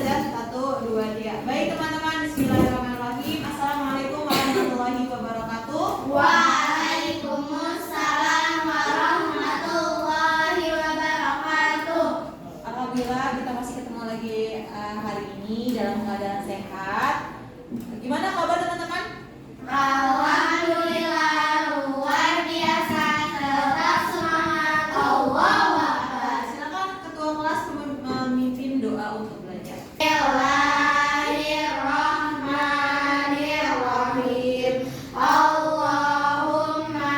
ya. 1, 2, 3. Baik teman-teman, bismillahirrahmanirrahim. Assalamualaikum warahmatullahi wabarakatuh. Waalaikumsalam warahmatullahi wabarakatuh. Alhamdulillah kita masih ketemu lagi hari ini dalam keadaan sehat. Gimana kabar teman-teman? Alhamdulillah luar biasa, tetap semangat. Allahu Akbar. Silakan ketua kelas memimpin doa untuk belajar. Bismillahirrahmanirrahim. Allahumma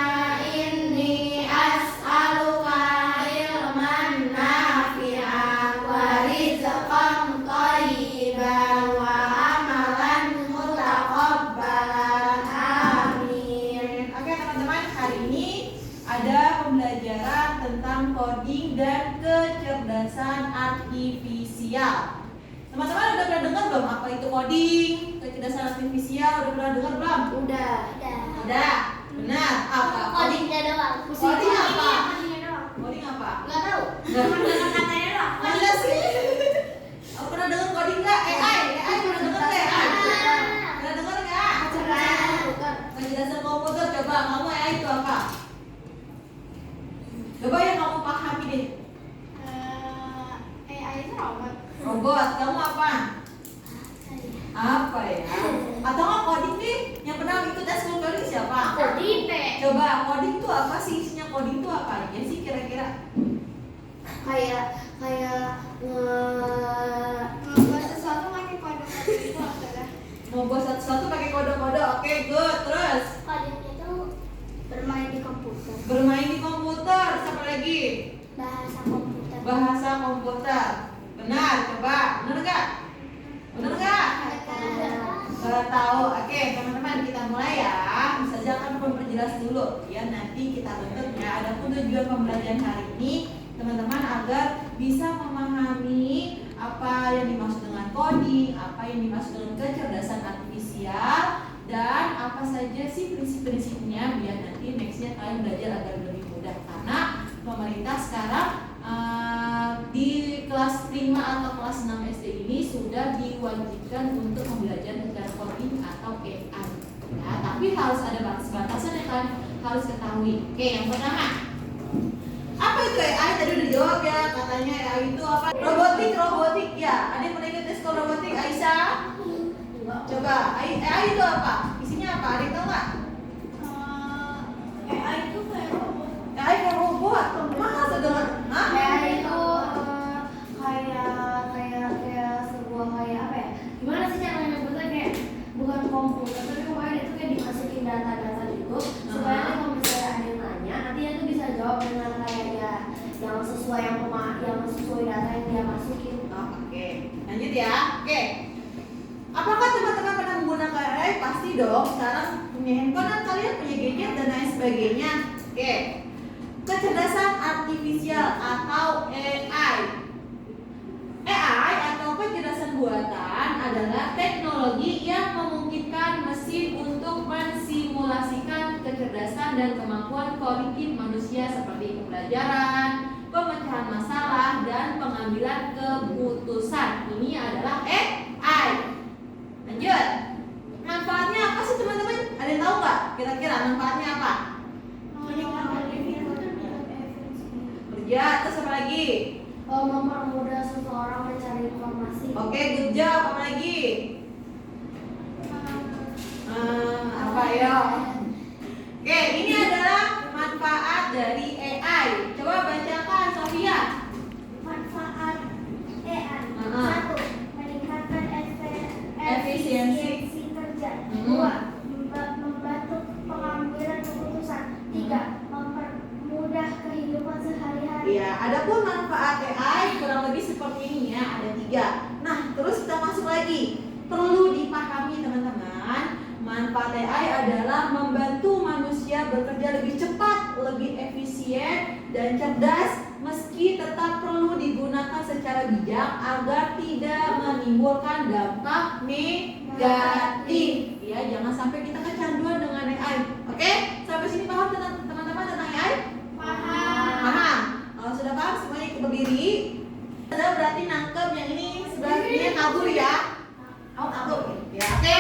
inni as'aluka ilman nafi'an wa rizqan thayyiban wa amalan mutaqabbalan. Amin. Oke teman-teman, hari ini ada pembelajaran tentang coding dan kecerdasan artifisial. Teman-teman udah pernah dengar belum apa itu coding, kecerdasan artifisial? Udah pernah dengar belum? Udah. Udah. Benar. Apa? Codingnya doang. Coding apa? Codingnya doang. Coding apa? Enggak tahu. Nggak. Cuma dengar katanya doang. Mana sih? Aku pernah dengar coding nggak? AI pernah dengar nggak? AI? Pernah dengar nggak? Kecerdasan komputer. Coba kamu AI itu apa? Coba yang kamu pahami deh. AI itu robot. Robot. Kamu apa? Apa ya? Atau nggak coding deh? Yang pernah ikut tes coding siapa? Coding. Coba coding itu apa sih? Isinya coding itu apa aja sih kira-kira? Kayak ngebuat sesuatu pakai kode-kode itu adalah Membuat sesuatu pakai kode-kode. Oke, good. Terus coding itu bermain di komputer. bermain di komputer. Siapa lagi? Bahasa komputer. Bahasa komputer. Benar. Coba. Benar nggak? Benar nggak? Nggak tahu. Oke, teman-teman kita mulai ya. Bisa aja akan memperjelas dulu. Ya nanti kita tutup ya. Adapun tujuan pembelajaran hari ini teman-teman agar bisa memahami apa yang dimaksud dengan coding, apa yang dimaksud dengan kecerdasan artifisial, dan apa saja sih prinsip-prinsipnya biar nanti nextnya kalian belajar agar lebih mudah. Karena pemerintah sekarang di kelas 5 atau kelas 6 SD ini sudah diwajibkan untuk belajar tentang coding atau AI. Ya, tapi harus ada batas-batasan yang kalian harus ketahui. Oke, yang pertama, apa itu AI? Tadi udah dijawab ya, katanya AI itu apa? Robotik ya. Ada yang pernah ikut tes robotik? Aisyah? Coba, AI itu apa? Isinya apa? Ada yang tahu nggak? AI itu kayak robot. AI kayak robot. Masa dengar? Hah? AI itu kayak sebuah kayak apa ya? Gimana sih cara nyebutnya, kayak bukan komputer tapi pokoknya itu kayak dimasukin data-data gitu supaya nanti kalau misalnya ada yang nanya nanti dia tuh bisa jawab dengan kayak ya yang sesuai yang sesuai data yang dia masukin. Oke, lanjut ya. Oke. Apakah teman-teman pernah menggunakan AI? Pasti dong. Sekarang punya handphone kan kalian, punya gadget dan lain sebagainya. Oke. Kecerdasan artifisial atau AI. AI atau kecerdasan buatan adalah teknologi yang memungkinkan mesin untuk mensimulasikan kecerdasan dan kemampuan kognitif manusia seperti pembelajaran, pemecahan masalah, dan pengambilan keputusan. Ini adalah AI. Lanjut. Manfaatnya apa sih teman-teman? Ada yang tahu nggak? Kira-kira manfaatnya apa? Kerja, terus apa lagi? Mempermudah seseorang mencari informasi. Oke, good job. Apa lagi? Apa ya? Oke, ini adalah manfaat dari AI. Coba bacakan, Sofia. Manfaat AI. Aha. 1. Meningkatkan Efisiensi. kerja. Mhm. 2. Membantu pengambilan keputusan. 3. Mempermudah kehidupan sehari-hari. Ya, adapun manfaat AI kurang lebih seperti ini ya, ada 3. Nah, terus kita masuk lagi. Perlu dipahami teman-teman, manfaat AI adalah membantu manusia bekerja lebih cepat, lebih efisien dan cerdas, meski tetap perlu digunakan secara bijak agar tidak menimbulkan dampak negatif. Ya, jangan sampai kita kecanduan dengan AI. Oke, sampai sini paham teman-teman tentang AI? Paham. Kalau sudah paham semuanya ikut berdiri. Ada berarti nangkep yang ini sebelah kiri kabur ya. Mau kabur ya. Oke.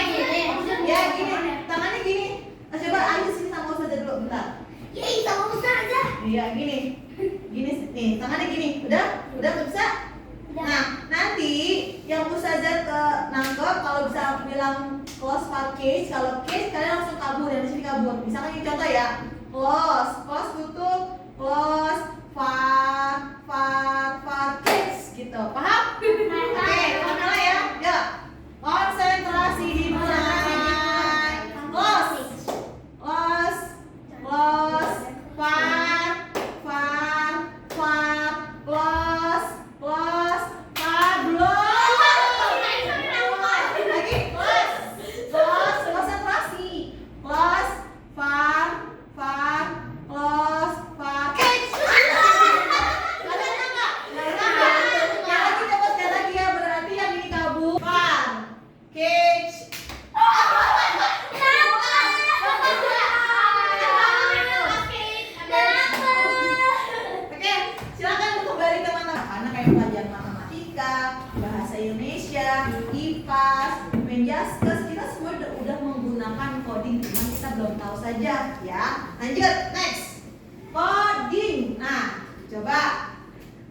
Ya gini, tangannya gini. Coba ayo sini sama Ustazah dulu bentar. Yeay, sama Ustazah. Iya gini. Gini nih, tangannya gini. Udah bisa? Nah, nanti yang Ustazah nangkep kalau bisa bilang close case, kalau case kalian langsung kabur, yang di sini kabur. Misalkan ini contoh ya. Close tutup, close, far, case gitu. Paham? Oke, teman-teman ya. Yuk. Konsentrasi dimulai. Close, far, close, lagi close, konsentrasi, close, far, catch. Kalian nggak? Yang lagi coba sekali lagi ya, berarti yang ini kabur. Far, catch. Oke, silakan untuk kembali teman-teman. Karena kayak pelajaran matematika, bahasa Indonesia, IPAS, Menjaskes, kita semua udah menggunakan coding, cuma kita belum tahu saja ya. Lanjut, next. Coding. Nah, coba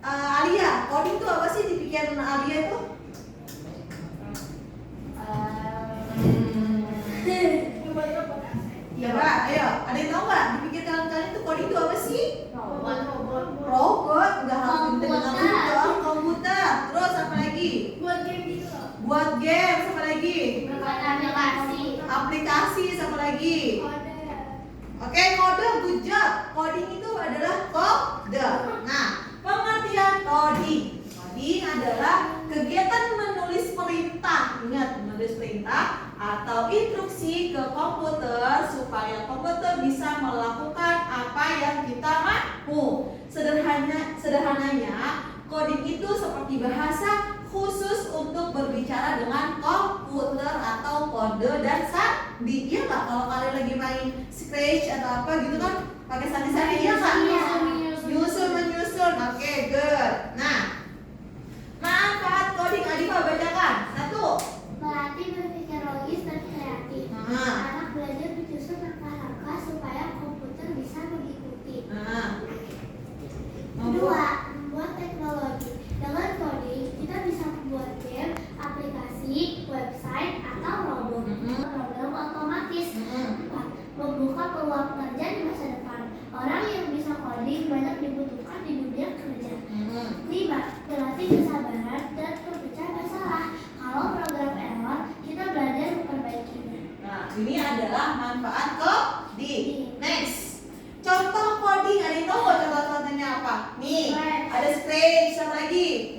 Alia, coding itu apa sih di pikiran Alia itu? Coba, ayo, ada yang tahu nggak? Di pikiran kalian itu coding itu apa sih? Robot, udah harus dengan dong, komputer. Terus apa lagi? Buat game gitu loh. Buat game, apa lagi? Buat aplikasi. Aplikasi, apa lagi? Oke, kode, good job. Coding itu adalah kode. Nah, pengertian coding. Coding adalah kegiatan menulis perintah. Ingat, menulis perintah atau instruksi ke komputer supaya komputer bisa melakukan apa yang kita mau. Sederhananya, coding itu seperti bahasa khusus untuk berbicara dengan komputer atau kode dan sandi. Iya nggak? Kalau kalian lagi main Scratch atau apa gitu kan, pakai sandi-sandi, iya nggak? Menyusun. Oke, good. Nah, manfaat coding, Adifa bacakan. 1. Melatih berpikir logis dan kreatif. Anak belajar menyusun langkah-langkah supaya komputer bisa mengikuti. 2. Membuat teknologi. Dengan coding, kita bisa membuat game, aplikasi, website, atau robot. Program otomatis. 4. Membuka peluang kerja di masa depan. Orang yang bisa coding banyak dibutuhkan di dunia kerja. 5. Berlatih kesabaran dan berpecah masalah. Kalau program error, kita belajar memperbaikinya. Nah, ini adalah manfaat coding. Next. Contoh coding, ada yang tahu nggak contoh-contohnya apa? Nih, ada Scratch, apa lagi?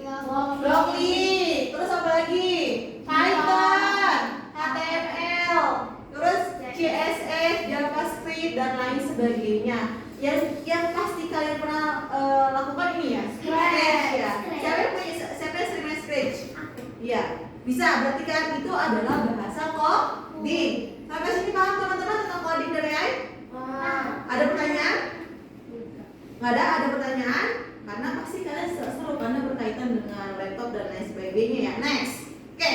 Blockly, terus apa lagi? Python, HTML, terus CSS, JavaScript, dan lain sebagainya. Yang pasti kalian pernah lakukan ini ya? Scratch ya. Siapa yang sering main Scratch? Iya, bisa. Berarti kan itu adalah bahasa coding. Sampai sini paham teman-teman tentang coding dari AI? Ada pertanyaan? Nggak ada? Ada pertanyaan? Karena pasti kalian seru karena berkaitan dengan laptop dan lain sebagainya ya. Next. Oke.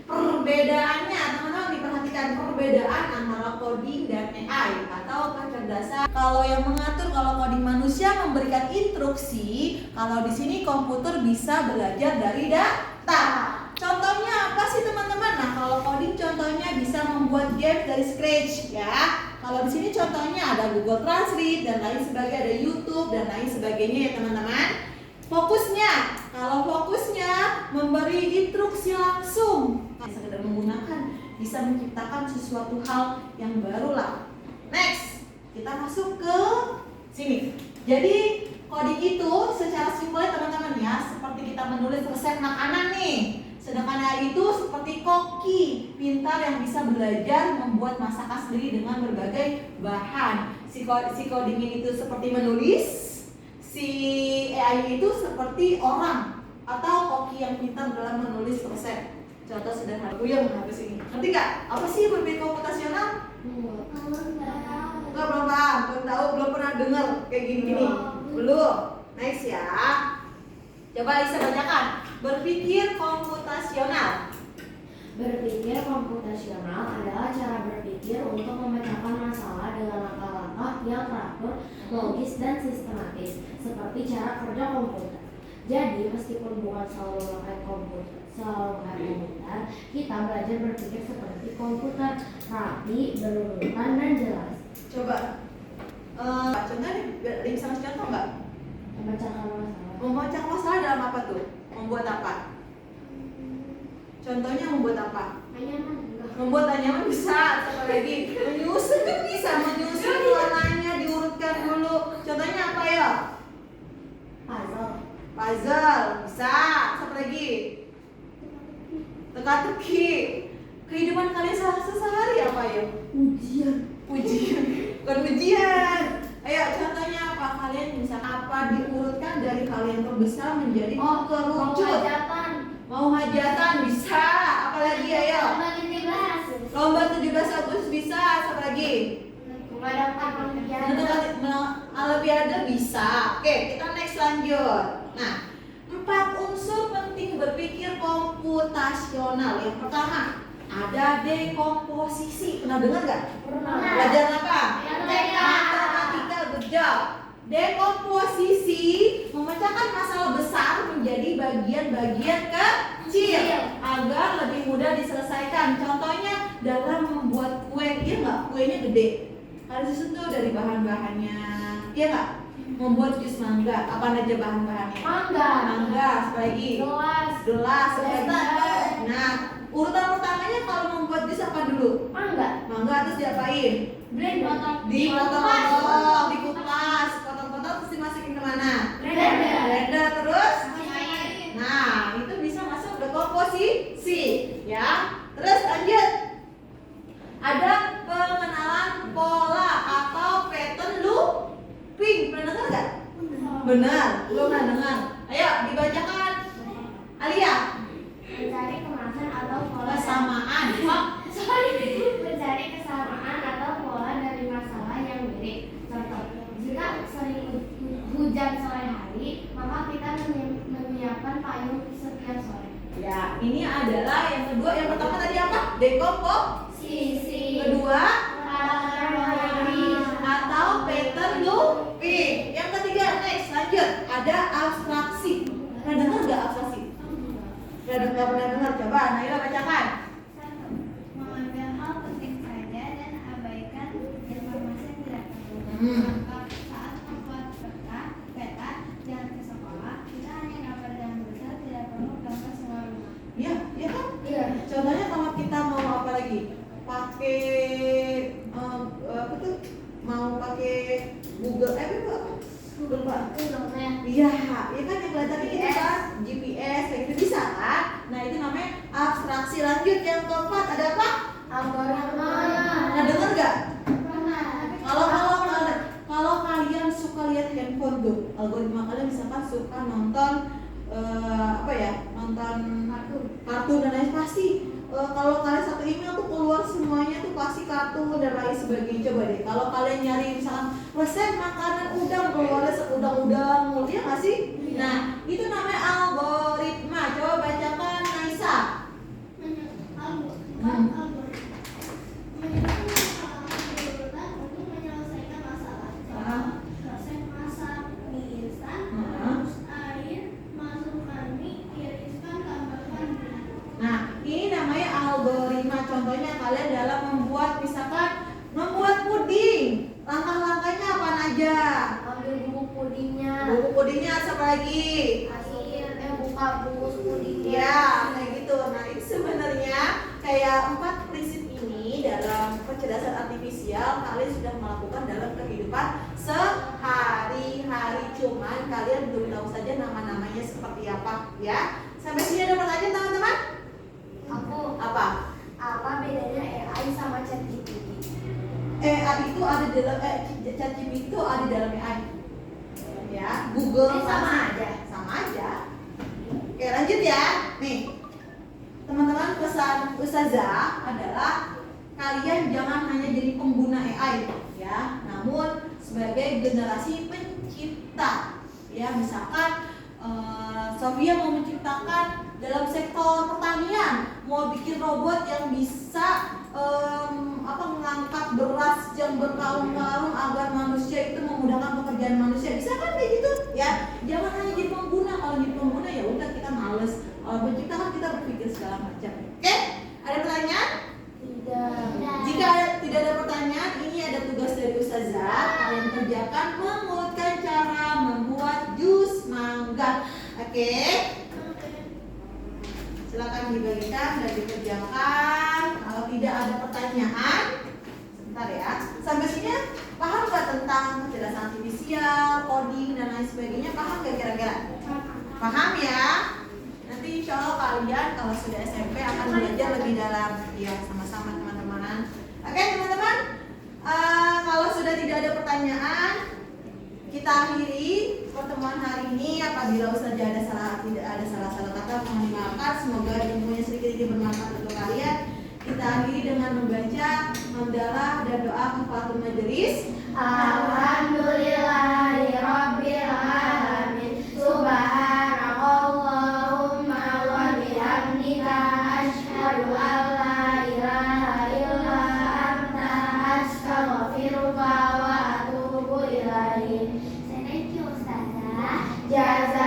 Perbedaannya teman-teman diperhatikan, perbedaan antara coding dan AI atau kecerdasan. Kalau yang mengatur, kalau coding manusia memberikan instruksi, kalau di sini komputer bisa belajar dari data. Contohnya apa sih teman-teman? Nah, kalau coding contohnya bisa membuat game dari Scratch ya. Kalau di sini contohnya ada Google Translate dan lain sebagainya, ada YouTube dan lain sebagainya ya teman-teman. Fokusnya, kalau fokusnya memberi instruksi langsung, sekedar menggunakan bisa menciptakan sesuatu hal yang baru lah. Next, kita masuk ke sini. Jadi coding itu secara simpel teman-teman ya, seperti kita menulis resep makanan nih. Sedangkan AI itu seperti koki pintar yang bisa belajar membuat masakan sendiri dengan berbagai bahan. Si coding ini itu seperti menulis, si AI itu seperti orang atau koki yang pintar dalam menulis resep. Contoh sederhana, aku yang menghapus ini. Ngerti nggak? Apa sih berpikir komputasional? Nggak, belum paham, belum tahu, belum pernah dengar kayak gini-gini. Belum. Next ya. Coba Lisa bacakan. Berpikir komputasional. Berpikir komputasional adalah cara berpikir untuk memecahkan masalah dengan langkah-langkah yang teratur, logis, dan sistematis, seperti cara kerja komputer. Jadi, meskipun bukan selalu memakai komputer, kita belajar berpikir seperti komputer, rapi, berurutan, dan jelas. Coba, contohnya bisa ngasih contoh nggak? Memecahkan masalah. Memecahkan masalah dalam apa tuh? Membuat apa? Contohnya membuat apa? Membuat anyaman bisa, apa lagi? Menyusun kan bisa, menyusun warnanya diurutkan dulu. Contohnya apa ya? Puzzle bisa, apa lagi? Teka-teki. Kehidupan kalian sehari apa ya? Ujian. Bukan ujian. Ayo contohnya apa? Kalian bisa apa diurutkan dari hal yang terbesar menjadi kerucut. Mau hajatan bisa, apalagi ayo. Lomba 17 Agustus bisa, apa lagi? Olimpiade bisa. Oke, kita next lanjut. Nah, 4 unsur penting berpikir komputasional. Yang pertama, ada dekomposisi. Pernah dengar nggak? Pernah. Belajar apa? Matematika. Good job. Dekomposisi memecahkan masalah besar menjadi bagian-bagian kecil agar lebih mudah diselesaikan. Contohnya dalam membuat kue, iya nggak? Kuenya gede. Harus disusun tuh dari bahan-bahannya, iya nggak? Membuat jus mangga, apa aja bahan-bahannya? Mangga, apa lagi? Gelas, apa lagi? Nah, urutan pertamanya kalau membuat jus apa dulu? Mangga terus diapain? Dipotong-potong, dikupas, potong-potong terus dimasukin kemana? Blender terus? Nah, itu bisa masuk dekomposisi, ya. Terus lanjut. Ada pengenalan pola atau pattern looping. Pernah dengar nggak? Benar, belum pernah dengar. Ayo dibacakan. Alia. Mencari kemasan atau pola Kesamaan. mencari kesamaan atau pola dari masalah yang mirip. Contoh, jika sering hujan sore hari, maka kita menyiapkan payung setiap sore. Ya, ini adalah yang kedua. Yang pertama tadi apa? Dekomposisi. Kedua, atau pattern looping. Yang ketiga, next lanjut. Ada abstraksi. Pernah dengar nggak abstraksi? Nggak pernah dengar. Coba Naila bacakan. Mengambil hal penting saja dan abaikan informasi yang tidak perlu. Contoh, saat membuat peta jalan ke sekolah, kita hanya gambar yang besar, tidak perlu gambar semua rumah. Iya, iya kan? Iya. Contohnya kalau kita mau apa lagi? Pakai apa tuh? Mau pakai Google apa? Google Pak. Iya, ya kan yang kelihatannya itu kan GPS kayak gitu bisa kan? Nah, itu namanya abstraksi. Lanjut yang keempat ada apa? Algoritma. Nah, dengar nggak? Pernah, Kalau kalian suka lihat handphone tuh, algoritma kalian misalkan suka nonton nonton kartun dan lain pasti kalau kalian satu email tuh keluar semuanya tuh pasti kartun dan lain sebagainya. Coba deh, kalau kalian nyari misalkan resep makanan udang keluarnya udang-udang, ya nggak sih? Nah, itu namanya algoritma. Coba bacakan Naisa. untuk menyelesaikan masalah. Proses masak mie instan, rebus air, masukkan mie, tiriskan, tambahkan gula. Nah, ini namanya algoritma. Contohnya kalian dalam membuat membuat puding. Langkah-langkahnya apa aja? Ambil bubuk pudingnya. Bubuk pudingnya apa lagi? Buka bungkus pudingnya. Ya, kayak gitu. Nah, itu sebenarnya kayak 4 prinsip ini dalam kecerdasan artifisial kalian sudah melakukan dalam kehidupan sehari-hari. Cuman kalian belum tahu saja nama-namanya seperti apa, ya. Sampai sini ada pertanyaan teman-teman? Aku. Apa? Apa bedanya AI sama ChatGPT? AI itu ada di dalam ChatGPT itu ada di dalam AI. Ya, Google Ini sama aja. Sama aja. Oke, lanjut ya. Nih. Teman-teman, pesan Ustazah adalah kalian jangan hanya jadi pengguna AI ya, namun sebagai generasi pencipta. Ya, misalkan Sofia mau menciptakan dalam sektor pertanian, mau bikin robot yang bisa mengangkat beras yang berkarung-karung agar manusia itu memudahkan pekerjaan manusia, bisa kan kayak gitu ya? Jangan hanya jadi pengguna. Kalau jadi pengguna ya udah kita males. Kalau pencipta kan kita berpikir segala macam. Oke? Ada pertanyaan? Tidak. Jika tidak ada pertanyaan, ini ada tugas dari Ustazah. Kalian kerjakan mengurutkan cara membuat jus mangga. Oke? Silakan dibagikan dan dikerjakan. Kalau tidak ada pertanyaan, sebentar ya. Sampai sini paham nggak tentang kecerdasan artifisial, coding dan lain sebagainya? Paham nggak kira-kira? Paham ya? Nanti insya Allah kalian kalau sudah SMP akan belajar lebih dalam. Ya, sama-sama teman-teman. Oke teman-teman, kalau sudah tidak ada pertanyaan, kita akhiri pertemuan hari ini. Apabila Ustazah tidak ada salah-salah kata, mohon dimaafkan. Semoga ilmunya sedikit ini bermanfaat untuk kalian. Kita akhiri dengan membaca hamdalah dan doa kafaratul majelis. Alhamdulillahirabbil alamin. Subhanakallahumma wa bihamdika asyhadu an la ilaha illa anta astaghfiruka wa atubu ilaik. Thank you, Ustazah. Jazakallah